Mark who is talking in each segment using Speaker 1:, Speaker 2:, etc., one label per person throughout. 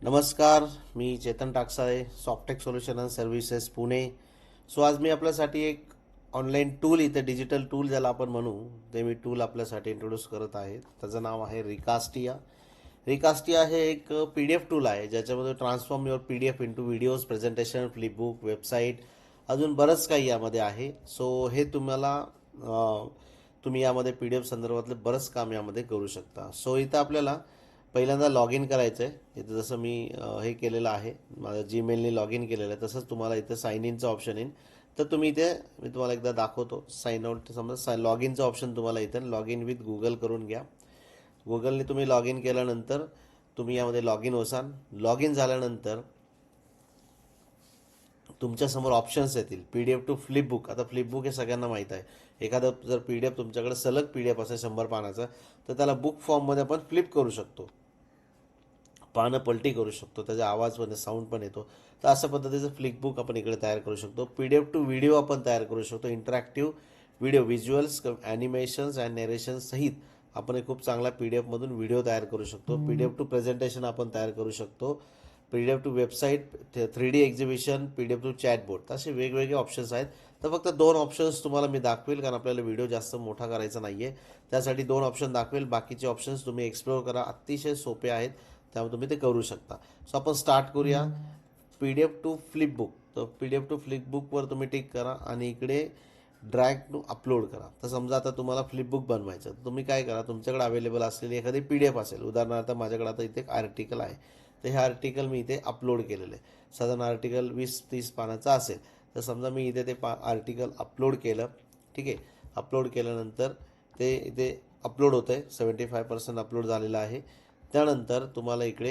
Speaker 1: नमस्कार, मी Chetan Taksale, Softech solution and services Pune. So आज मी आपल्यासाठी एक ऑनलाईन टूल, इथे डिजिटल टूल ज्याला आपण म्हणू, ते मी टूल आपल्यासाठी इंट्रोड्यूस करत आहे. त्याचं नाव आहे रिकास्टिया. रिकास्टिया हे एक पी डी एफ टूल आहे ज्याच्यामध्ये transform your P D F into videos, presentation, flipbook, website, अजून बरंच काही यामध्ये आहे. सो हे तुम्ही यामध्ये पी डी एफ संदर्भातले बरंच काम यामध्ये करू शकता. सो इथं आपल्याला पहिल्यांदा लॉग इन करायचं आहे. इथं जसं मी हे केलेलं आहे, माझं जीमेलने लॉग इन केलेलं आहे, तसंच तुम्हाला इथं साइन इनचं ऑप्शन येईल. तर तुम्ही इथे मी तुम्हाला एकदा दाखवतो. साइन आउट, समजा लॉग इनचं ऑप्शन तुम्हाला इथं लॉग इन विथ गुगल करून घ्या. गुगलने तुम्ही लॉग इन केल्यानंतर तुम्ही यामध्ये लॉग इन होसाल. लॉग इन झाल्यानंतर तुमच्यासमोर ऑप्शन्स येतील. P D F to flipbook. आता फ्लिपबुक हे सगळ्यांना माहीत आहे. एखादं जर पी डी एफ तुमच्याकडे सलग पी डी एफ असेल 100 पानाचं, तर त्याला बुक फॉर्ममध्ये आपण फ्लिप करू शकतो, पानं पलटी करू शकतो, त्याचा आवाज पण, साऊंड पण येतो. तर अशा पद्धतीचं फ्लिपबुक आपण इकडे तयार करू शकतो. P D F to video आपण तयार करू शकतो. Interactive video, visuals, animations and narration सहित आपण एक खूप चांगला पी डी एफमधून व्हिडिओ तयार करू शकतो. P D F to presentation आपण तयार करू शकतो. P D F to website, 3D exhibition, P D F to chatbot, असे वेगवेगळे ऑप्शन्स आहेत. तर फक्त 2 ऑप्शन्स तुम्हाला मी दाखवेल, कारण आपल्याला व्हिडिओ जास्त मोठा करायचा नाही आहे. त्यासाठी 2 ऑप्शन दाखवेल. बाकीचे ऑप्शन्स तुम्ही एक्सप्लोअर करा, अतिशय सोपे आहेत, त्यामुळे तुम्ही ते करू शकता. सो आपण स्टार्ट करूया. P D F to flipbook. तर पी डी एफ टू फ्लिपबुकवर तुम्ही टिक करा आणि इकडे ड्रॅग टू अपलोड करा. तर समजा आता तुम्हाला फ्लिपबुक बनवायचं, तर तुम्ही काय करा, तुमच्याकडे अवेलेबल असलेली एखादी पी डी एफ असेल. उदाहरणार्थ माझ्याकडे आता इथे एक आर्टिकल आहे, तर हे आर्टिकल मी इथे अपलोड केलेलं आहे. साधारण आर्टिकल 20-30 पानाचं असेल. तर समजा मी इथे ते आर्टिकल अपलोड केलं. ठीक आहे. अपलोड केल्यानंतर ते इथे अपलोड होतं आहे. 75% अपलोड झालेलं आहे. त्यानंतर तुम्हाला इकडे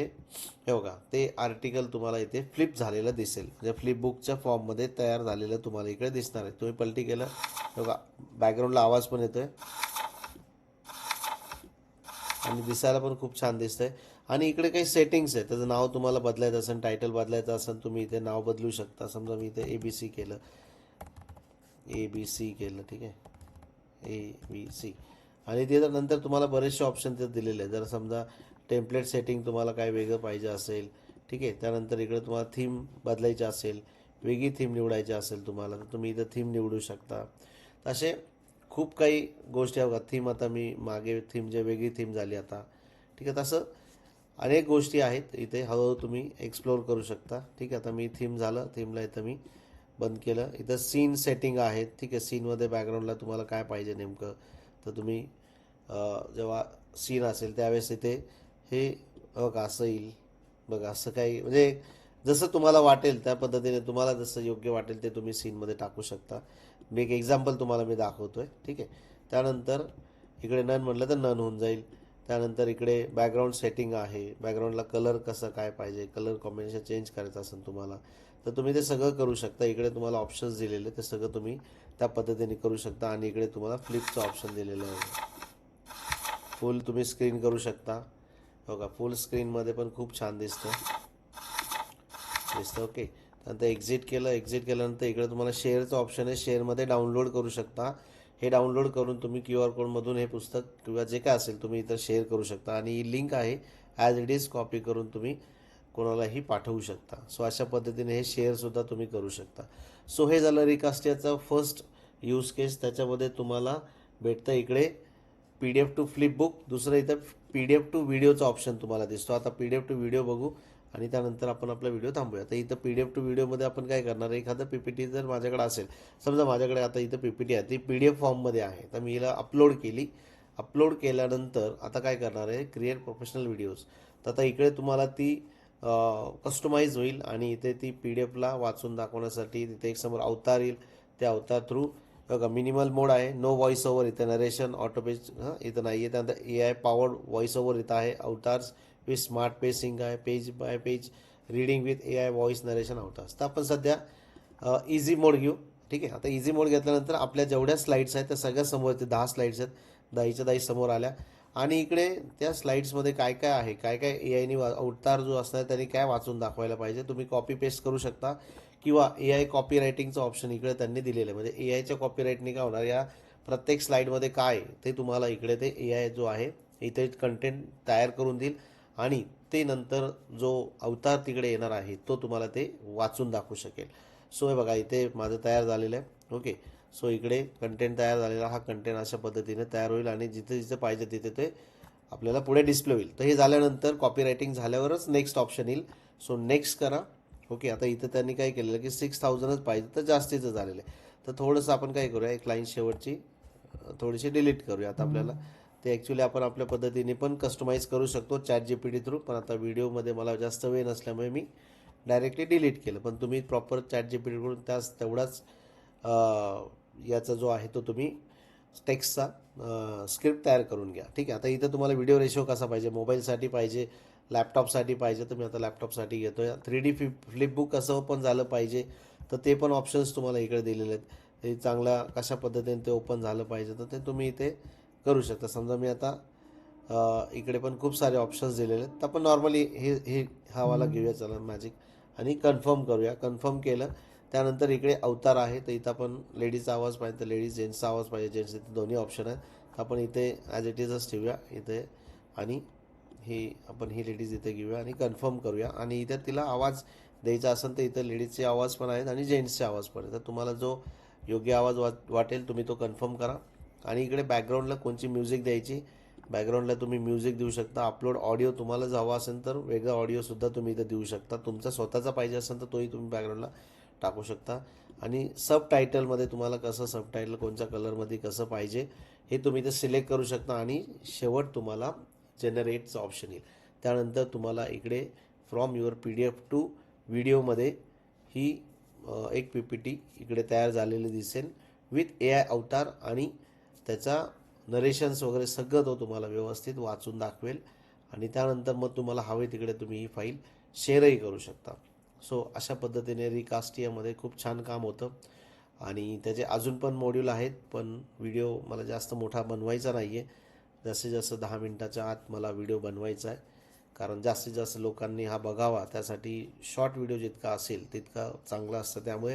Speaker 1: हे बघा, ते आर्टिकल तुम्हाला इथे फ्लिप झालेलं दिसेल, म्हणजे फ्लिपबुकच्या फॉर्ममध्ये तयार झालेलं तुम्हाला इकडे दिसणार आहे. तुम्ही पलटी केलं बघा, बॅकग्राऊंडला आवाज पण येतोय आणि दिसायला पण खूप छान दिसतंय. आणि इकडे काही सेटिंग्स आहे, त्याचं नाव तुम्हाला बदलायचं असेल, टायटल बदलायचं असेल, तुम्ही इथे नाव बदलू शकता. समजा मी इथे ABC केलं, ABC केलं, ठीक आहे, ABC. आणि ते नंतर तुम्हाला बरेचसे ऑप्शन ते दिलेले आहेत. जर समजा टेम्पलेट सेटिंग तुम्हाला काय वेगळं पाहिजे असेल, ठीक आहे, त्यानंतर इकडे तुम्हाला थीम बदलायची असेल, वेगळी थीम निवडायची असेल तुम्हाला, तर तुम्ही इथं थीम निवडू शकता. असे खूप काही गोष्टी आहेत. थीम, आता मी मागे थीम जे वेगळी थीम झाली आता, ठीक आहे, तसं अनेक गोष्टी आहेत. इथे हळूहळू तुम्ही एक्सप्लोअर करू शकता. ठीक आहे. आता मी थीम झालं, थीमला इथं मी बंद केलं. इथं सीन सेटिंग आहे. ठीक आहे. सीनमध्ये बॅकग्राऊंडला तुम्हाला काय पाहिजे नेमकं, तर तुम्ही जेव्हा सीन असेल त्यावेळेस इथे हे बघा असं येईल. बघा असं काही, म्हणजे जसं तुम्हाला वाटेल त्या पद्धतीने, तुम्हाला जसं योग्य वाटेल ते तुम्ही सीनमध्ये टाकू शकता. मी एक एक्झाम्पल तुम्हाला मी दाखवतोय. ठीक आहे. त्यानंतर इकडे नन म्हटलं तर नन होऊन जाईल. त्यानंतर इकडे बॅकग्राऊंड सेटिंग आहे. बॅकग्राऊंडला कलर कसं काय पाहिजे, कलर कॉम्बिनेशन चेंज करायचं असेल तुम्हाला, तर तुम्ही ते सगळं करू शकता. इकडे तुम्हाला ऑप्शन्स दिलेले, ते सगळं तुम्ही त्या पद्धतीने करू शकता. आणि इकडे तुम्हाला फ्लिपचं ऑप्शन दिलेलं आहे. फुल तुम्ही स्क्रीन करू शकता. बघा, फुल स्क्रीनमध्ये पण खूप छान दिसतं. ओके. त्यानंतर एक्झिट केलं. एक्झिट केल्यानंतर इकडे तुम्हाला शेअरचं ऑप्शन आहे. शेअरमध्ये डाउनलोड करू शकता. हे डाउनलोड करून तुम्ही QR कोडमधून हे पुस्तक किंवा जे काय असेल तुम्ही इथं शेअर करू शकता. आणि ही लिंक आहे, ॲज इट इज कॉपी करून तुम्ही कोणालाही पाठवू शकता. सो अशा पद्धतीने हे शेअरसुद्धा तुम्ही करू शकता. सो हे झालं रिकास्टियाचं फर्स्ट यूज केस. त्याच्यामध्ये तुम्हाला भेटतं इकडे P D F to flipbook. दुसरं इथं पी डी एफ टू व्हिडिओचा ऑप्शन तुम्हाला दिसतो. आता P D F to video बघू आणि त्यानंतर आपण आपला व्हिडिओ थांबूया. तर इथं पी डी एफ टू व्हिडिओमध्ये आपण काय करणार आहे, एखादं PPT जर माझ्याकडे असेल, समजा माझ्याकडे आता इथं PPT आहे, ती PDF फॉर्ममध्ये आहे, तर मी हिला अपलोड केली. अपलोड केल्यानंतर आता काय करणार आहे, क्रिएट प्रोफेशनल व्हिडिओज. तर आता इकडे तुम्हाला ती कस्टमाइज होईल आणि इथे ती PDF ला वाचून दाखवण्यासाठी तिथे एक समोर अवतार येईल. त्या अवतार थ्रू बघा, मिनिमल मोड आहे, नो व्हॉइस ओव्हर, इथं नरेशन ऑटोपेज इथं नाही आहे. त्यानंतर AI पॉवर्ड व्हॉइस ओव्हर इथं आहे. अवतार्स विथ स्मार्ट पेसिंग आहे, page bye page reading with AI voice narration avatars. तर आपण सध्या इझी मोड घेऊ. ठीक आहे. आता इझी मोड घेतल्यानंतर आपल्या जेवढ्या स्लाईड्स आहेत त्या सगळ्या समोर, ते 10 स्लाईड्स आहेत, 10च्या 10 समोर आल्या. आणि इकडे त्या स्लाईड्समध्ये काय काय आहे, काय काय AIने अवतार जो असणार त्यांनी काय वाचून दाखवायला पाहिजे, तुम्ही कॉपी पेस्ट करू शकता. किंवा AI कॉपी रायटिंगचं ऑप्शन इकडे त्यांनी दिलेलं आहे. म्हणजे AIच्या कॉपीराईटने काय होणार, या प्रत्येक स्लाईडमध्ये काय ते तुम्हाला इकडे ते AI जो आहे इथे कंटेंट तयार करून देईल. आणि ते नंतर जो अवतार तिकडे येणार आहे तो तुम्हाला ते वाचून दाखवू शकेल. सो हे बघा इथे माझं तयार झालेलं आहे. ओके, सो इकडे कंटेंट तयार झालेला, हा कंटेंट अशा पद्धतीने तयार होईल आणि जिथे जिथे पाहिजे तिथे ते आपल्याला पुढे डिस्प्ले होईल. तर हे झाल्यानंतर कॉपी रायटिंग झाल्यावरच नेक्स्ट ऑप्शन येईल. सो नेक्स्ट करा. ओके, आता इथं त्यांनी काय केलेलं की 6000च पाहिजे तर जास्तीचं झालेलं आहे. तर थोडंसं आपण काय करूया, एक लाईन शेवटची थोडीशी डिलीट करूया. आता आपल्याला ते ॲक्च्युली आपण आपल्या पद्धतीने पण कस्टमाइज करू शकतो चॅट जीपीटी थ्रू, पण आता व्हिडिओमध्ये मला जास्त वेळ नसल्यामुळे मी डायरेक्टली डिलीट केलं. पण तुम्ही प्रॉपर चॅट जीपीटीकडून तेवढाच याचा जो आहे तो तुम्ही टेक्स्टचा स्क्रिप्ट तयार करून घ्या. ठीक आहे, आता इथं तुम्हाला व्हिडिओ रेशो कसा पाहिजे, मोबाईलसाठी पाहिजे, लॅपटॉपसाठी पाहिजे, तर मी आता लॅपटॉपसाठी घेतोय. 3D फ्लिपबुक कसं ओपन झालं पाहिजे तर ते पण ऑप्शन्स तुम्हाला इकडे दिलेले आहेत. ते चांगला कशा पद्धतीने ते ओपन झालं पाहिजे तर ते तुम्ही इथे करू शकता. समजा मी आता इकडे पण खूप सारे ऑप्शन्स दिलेले आहेत. तर आपण नॉर्मली हे हे हा वाला घेऊया, चला मॅजिक, आणि कन्फर्म करूया. कन्फर्म केलं त्यानंतर इकडे अवतार आहे, तर इथं आपण लेडीजचा आवाज पाहिजे तर लेडीज, जेंट्सचा आवाज पाहिजे जेंट्स, इथे दोन्ही ऑप्शन आहेत. तर आपण इथे ॲज इट इजच ठेवूया इथे, आणि ही लेडीज इथे घेऊया आणि कन्फर्म करूया. आणि इथे तिला आवाज द्यायचा असेल तर इथं लेडीजचे आवाज पण आहेत आणि जेंट्सचे आवाज पण आहेत. तर तुम्हाला जो योग्य आवाज वाटेल तुम्ही तो कन्फर्म करा. आणि इकडे बॅकग्राऊंडला कोणची म्युझिक द्यायची, बॅकग्राऊंडला तुम्ही म्युझिक देऊ शकता. अपलोड ऑडिओ तुम्हाला जर हवा असेल तर वेगळा ऑडिओसुद्धा तुम्ही इथं देऊ शकता. तुमचा स्वतःचा पाहिजे असेल तर तोही तुम्ही बॅकग्राऊंडला टाकू शकता. आणि सब टायटलमध्ये तुम्हाला कसं सब टायटल कोणत्या कलरमध्ये कसं पाहिजे हे तुम्ही इथे सिलेक्ट करू शकता. आणि शेवट तुम्हाला जनरेटचं ऑप्शन येईल. त्यानंतर तुम्हाला इकडे फ्रॉम युअर PDF टू व्हिडिओमध्ये ही एक PPT इकडे तयार झालेली दिसेल विथ AI अवतार, आणि त्याचा नरेशन्स वगैरे सगळं तो तुम्हाला व्यवस्थित वाचून दाखवेल. आणि त्यानंतर मग तुम्हाला हवे तिकडे तुम्ही ही फाईल शेअरही करू शकता. सो अशा पद्धतीने रिकास्टियामध्ये खूप छान काम होतं. आणि त्याचे अजून पण मॉड्यूल आहेत, पण व्हिडिओ मला जास्त मोठा बनवायचा नाही आहे. जास्तीत जास्त 10 मिनिटाच्या आत मला व्हिडिओ बनवायचा आहे, कारण जास्तीत जास्त लोकांनी हा बघावा. त्यासाठी शॉर्ट व्हिडिओ जितका असेल तितका चांगला असतं. त्यामुळे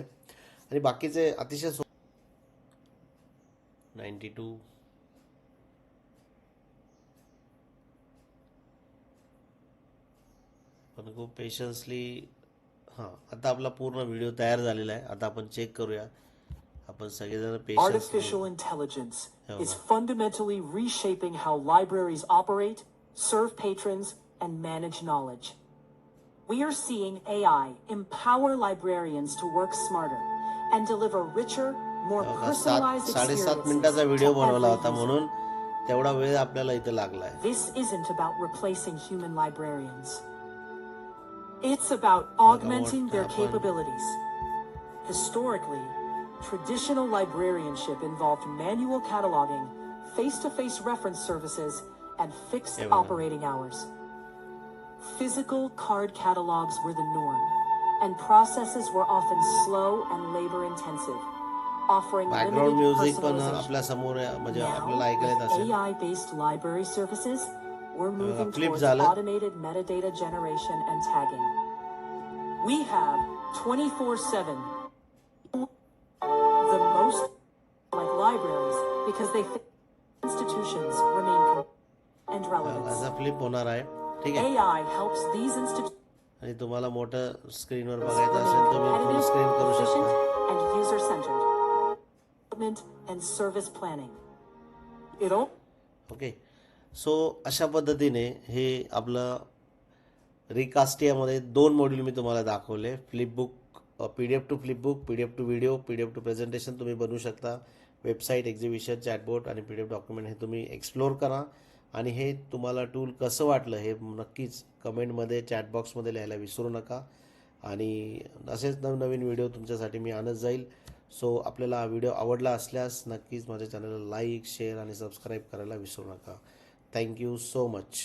Speaker 1: आणि बाकीचे अतिशय 92 पण खूप पेशन्सली. हां, आता आपला पूर्ण व्हिडिओ तयार झालेला आहे. आता आपण चेक करूया. आपण सगळेजण पेशन्सली.
Speaker 2: Artificial intelligence
Speaker 1: हे
Speaker 2: is
Speaker 1: बघा,
Speaker 2: fundamentally reshaping how libraries operate, serve patrons, and manage knowledge. We are seeing AI empower librarians to work smarter and deliver richer, more
Speaker 1: हे बघा,
Speaker 2: personalized
Speaker 1: 7.5
Speaker 2: experiences
Speaker 1: मिनिटाचा व्हिडिओ
Speaker 2: to
Speaker 1: बनवला
Speaker 2: every
Speaker 1: होता
Speaker 2: user.
Speaker 1: म्हणून तेवढा वेळ आपल्याला इथं लागला आहे.
Speaker 2: This isn't about replacing human librarians. It's about
Speaker 1: बघा
Speaker 2: augmenting
Speaker 1: मोठं
Speaker 2: their
Speaker 1: आपण
Speaker 2: capabilities. Historically, traditional librarianship involved manual cataloging, face-to-face reference services, and fixed
Speaker 1: हे बघा,
Speaker 2: operating hours. Physical card catalogs were the norm, and processes were often slow and labor-intensive, offering
Speaker 1: background
Speaker 2: limited
Speaker 1: music पण
Speaker 2: personalization.
Speaker 1: आपल्या समोर म्हणजे आपल्याला
Speaker 2: Now,
Speaker 1: ऐकायला येत
Speaker 2: with
Speaker 1: असेल.
Speaker 2: AI-based library services, we're
Speaker 1: हे बघा,
Speaker 2: moving
Speaker 1: फ्लिप
Speaker 2: towards
Speaker 1: झालं.
Speaker 2: automated metadata generation and tagging. We have 24/7, the most like libraries because they fit institutions remain and
Speaker 1: हे बघा,
Speaker 2: relevance.
Speaker 1: असा फ्लिप होणार आहे. ठीक आहे.
Speaker 2: AI helps these institutions
Speaker 1: आणि तुम्हाला मोठं स्क्रीनवर बघायचं
Speaker 2: remain
Speaker 1: असेल तर तुम्ही फुल
Speaker 2: competitive,
Speaker 1: स्क्रीन करू
Speaker 2: efficient,
Speaker 1: शकता.
Speaker 2: and user-centered. Development and service planning. It all
Speaker 1: okay, so अशा पद्धतीने हे आपलं रिकास्टियामध्ये 2 मॉड्यूल मी तुम्हाला दाखवले. Flipbook, PDF to flipbook, PDF to video, PDF to presentation तुम्ही बनवू शकता. वेबसाईट, एक्झिबिशन, चॅटबोट आणि PDF डॉक्युमेंट हे तुम्ही एक्सप्लोर करा. आणि हे तुम्हाला टूल कसं वाटलं हे नक्कीच कमेंटमध्ये, चॅटबॉक्समध्ये लिहायला विसरू नका. आणि असेच नवनवीन व्हिडिओ तुमच्यासाठी मी आणत जाईल. सो आपल्याला हा व्हिडिओ आवडला असल्यास नक्कीच माझ्या चॅनलला लाईक, शेअर आणि सबस्क्राईब करायला विसरू नका. Thank you so much.